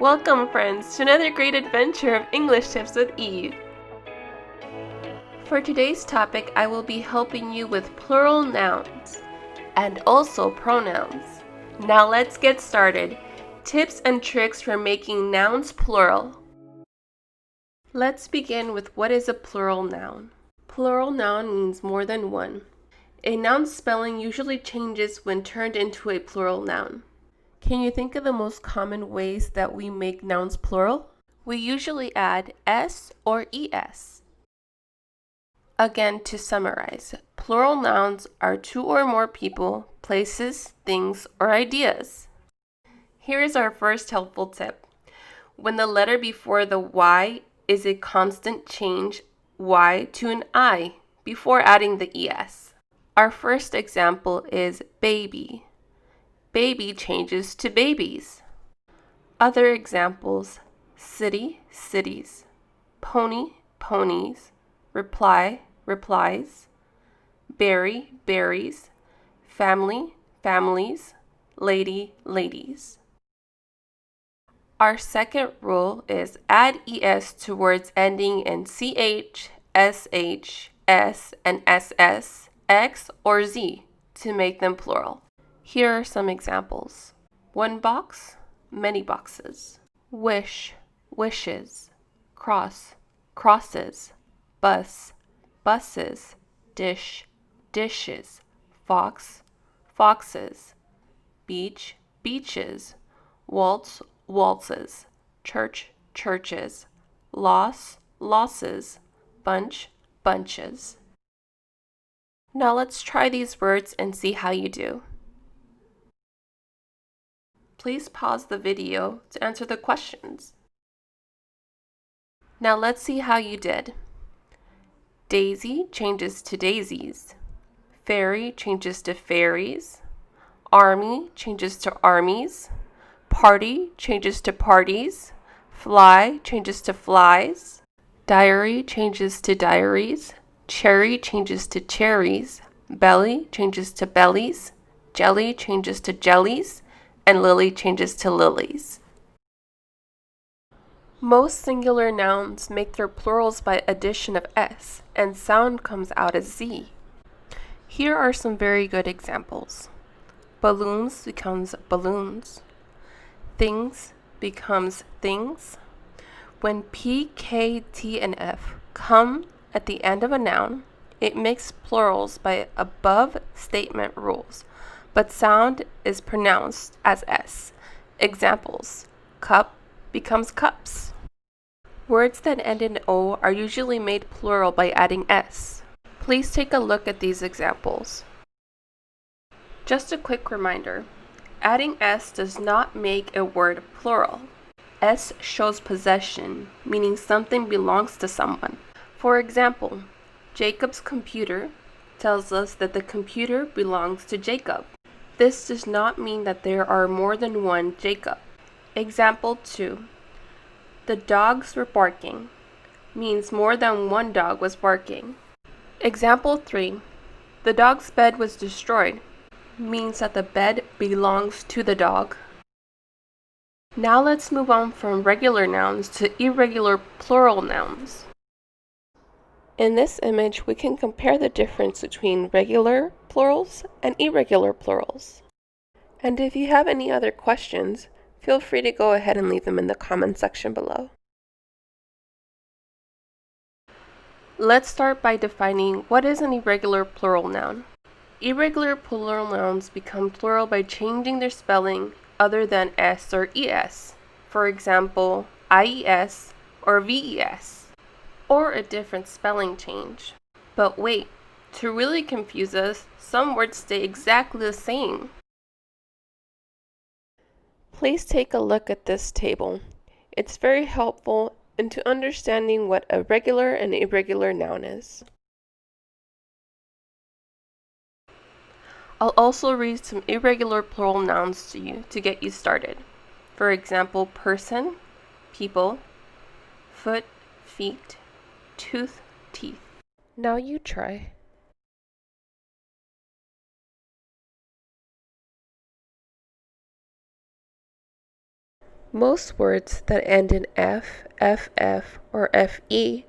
Welcome, friends, to another great adventure of English Tips with Eve. For today's topic, I will be helping you with plural nouns and also pronouns. Now let's get started. Tips and tricks for making nouns plural. Let's begin with what is a plural noun. Plural noun means more than one. A noun's spelling usually changes when turned into a plural noun. Can you think of the most common ways that we make nouns plural? We usually add s or es. Again, to summarize, plural nouns are two or more people, places, things, or ideas. Here is our first helpful tip. When the letter before the Y is a constant, change Y to an I before adding the es. Our first example is baby. Baby changes to babies. Other examples: city, cities, pony, ponies, reply, replies, berry, berries, family, families, lady, ladies. Our second rule is add es to words ending in ch, sh, s, and ss, x, or z to make them plural. Here are some examples. One box, many boxes. Wish, wishes. Cross, crosses. Bus, buses. Dish, dishes. Fox, foxes. Beach, beaches. Waltz, waltzes. Church, churches. Loss, losses. Bunch, bunches. Now let's try these words and see how you do. Please pause the video to answer the questions. Now let's see how you did. Daisy changes to daisies. Fairy changes to fairies. Army changes to armies. Party changes to parties. Fly changes to flies. Diary changes to diaries. Cherry changes to cherries. Belly changes to bellies. Jelly changes to jellies. And lily changes to lilies. Most singular nouns make their plurals by addition of s, and sound comes out as z. Here are some very good examples. Balloons becomes balloons. Things becomes things. When p, k, t, and f come at the end of a noun, it makes plurals by above statement rules, but sound is pronounced as s. Examples: cup becomes cups. Words that end in o are usually made plural by adding s. Please take a look at these examples. Just a quick reminder, adding s does not make a word plural. S shows possession, meaning something belongs to someone. For example, Jacob's computer tells us that the computer belongs to Jacob. This does not mean that there are more than one Jacob. Example 2. The dogs were barking means more than one dog was barking. Example 3. The dog's bed was destroyed means that the bed belongs to the dog. Now let's move on from regular nouns to irregular plural nouns. In this image, we can compare the difference between regular plurals and irregular plurals. And if you have any other questions, feel free to go ahead and leave them in the comment section below. Let's start by defining what is an irregular plural noun. Irregular plural nouns become plural by changing their spelling other than s or es. For example, ies or ves. Or a different spelling change. But wait, to really confuse us, some words stay exactly the same. Please take a look at this table. It's very helpful into understanding what a regular and irregular noun is. I'll also read some irregular plural nouns to you to get you started. For example, person, people, foot, feet, tooth, teeth. Now you try. Most words that end in F, FF, or FE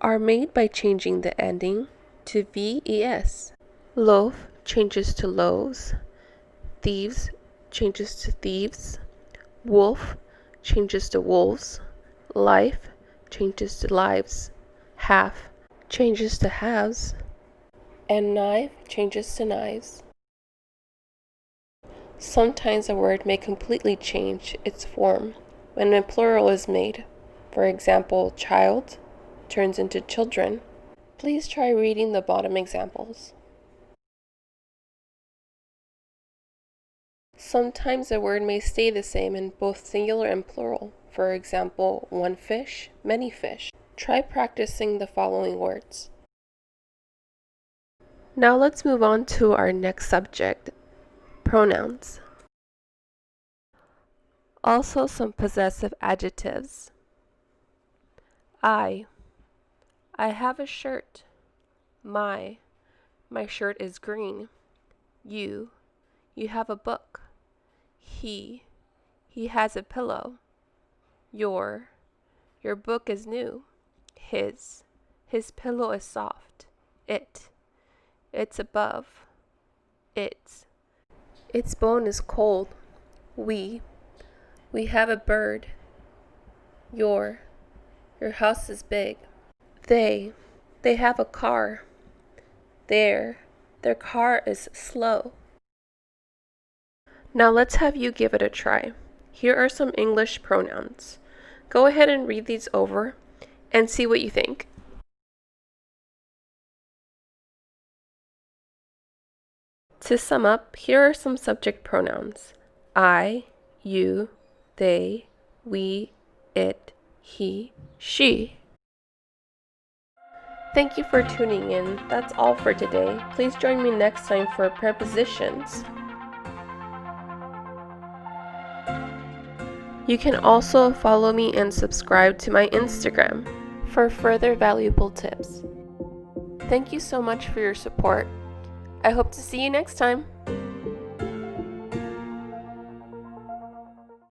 are made by changing the ending to VES. Loaf changes to loaves. Thieves changes to thieves. Wolf changes to wolves. Life changes to lives. Half changes to halves. And knife changes to knives. Sometimes a word may completely change its form when a plural is made. For example, child turns into children. Please try reading the bottom examples. Sometimes a word may stay the same in both singular and plural. For example, one fish, many fish. Try practicing the following words. Now let's move on to our next subject, pronouns. Also some possessive adjectives. I have a shirt. My shirt is green. You have a book. He has a pillow. Your book is new. His pillow is soft. It's above. Its bone is cold. We have a bird. Your house is big. They have a car. Their car is slow. Now let's have you give it a try. Here are some English pronouns. Go ahead and read these over and see what you think. To sum up, here are some subject pronouns. I, you, they, we, it, he, she. Thank you for tuning in. That's all for today. Please join me next time for prepositions. You can also follow me and subscribe to my Instagram for further valuable tips. Thank you so much for your support. I hope to see you next time.